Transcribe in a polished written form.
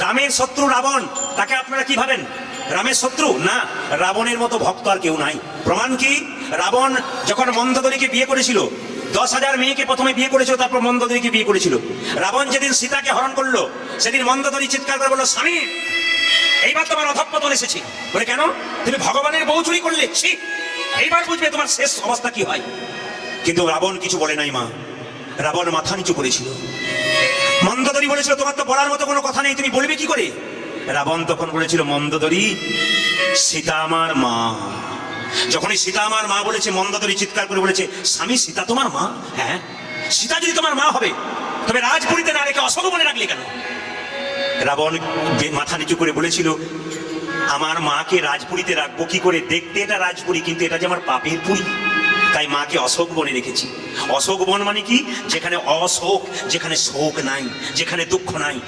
রামের শত্রু রাবণ, তাকে আপনারা কি ভাবেন? রামের শত্রু না, রাবণের মতো ভক্ত আর কেউ নাই। প্রমাণ কি? রাবণ যখন মন্দোদরীকে বিয়ে করেছিল, 10,000 মেয়েকে প্রথমে বিয়ে করেছিল, তারপর মন্দোদরীকে বিয়ে করেছিল। রাবণ যেদিন সীতাকে হরণ করলো, সেদিন মন্দোদরী চিৎকার করে বললো, স্বামী এইবার তোমার অধঃপতন এসেছে। বলে কেন? তুমি ভগবানের বউ চুরি করলে, ছি, এইবার বুঝবে তোমার শেষ অবস্থা কি হয়। কিন্তু রাবণ কিছু বলে নাই মা, রাবণ মাথা নিচু করেছিল। মন্দোদরী বলেছিল, তোমার তো বলার মতো কোনো কথা নেই, তুমি বলবে কি করে? রাবণ তখন বলেছিল, মন্দোদরী, সীতা আমার মা। যখনই সীতা আমার মা বলেছে, মন্দোদরী চিৎকার করে বলেছে, স্বামী সীতা তোমার মা? হ্যাঁ, সীতা যদি তোমার মা হবে, তবে রাজপুরীতে না রেখে অশোকবনে রাখলে কেন? রাবণ মাথা নিচু করে বলেছিল, আমার মাকে রাজপুরীতে রাখবো কি করে? দেখতে এটা রাজপুরী, কিন্তু এটা যে আমার পাপের পুরী, তাই মাকে অশোক বনে রেখেছি। অশোক বন মানে কি? যেখানে অশোক, যেখানে শোক নাই, যেখানে দুঃখ নাই।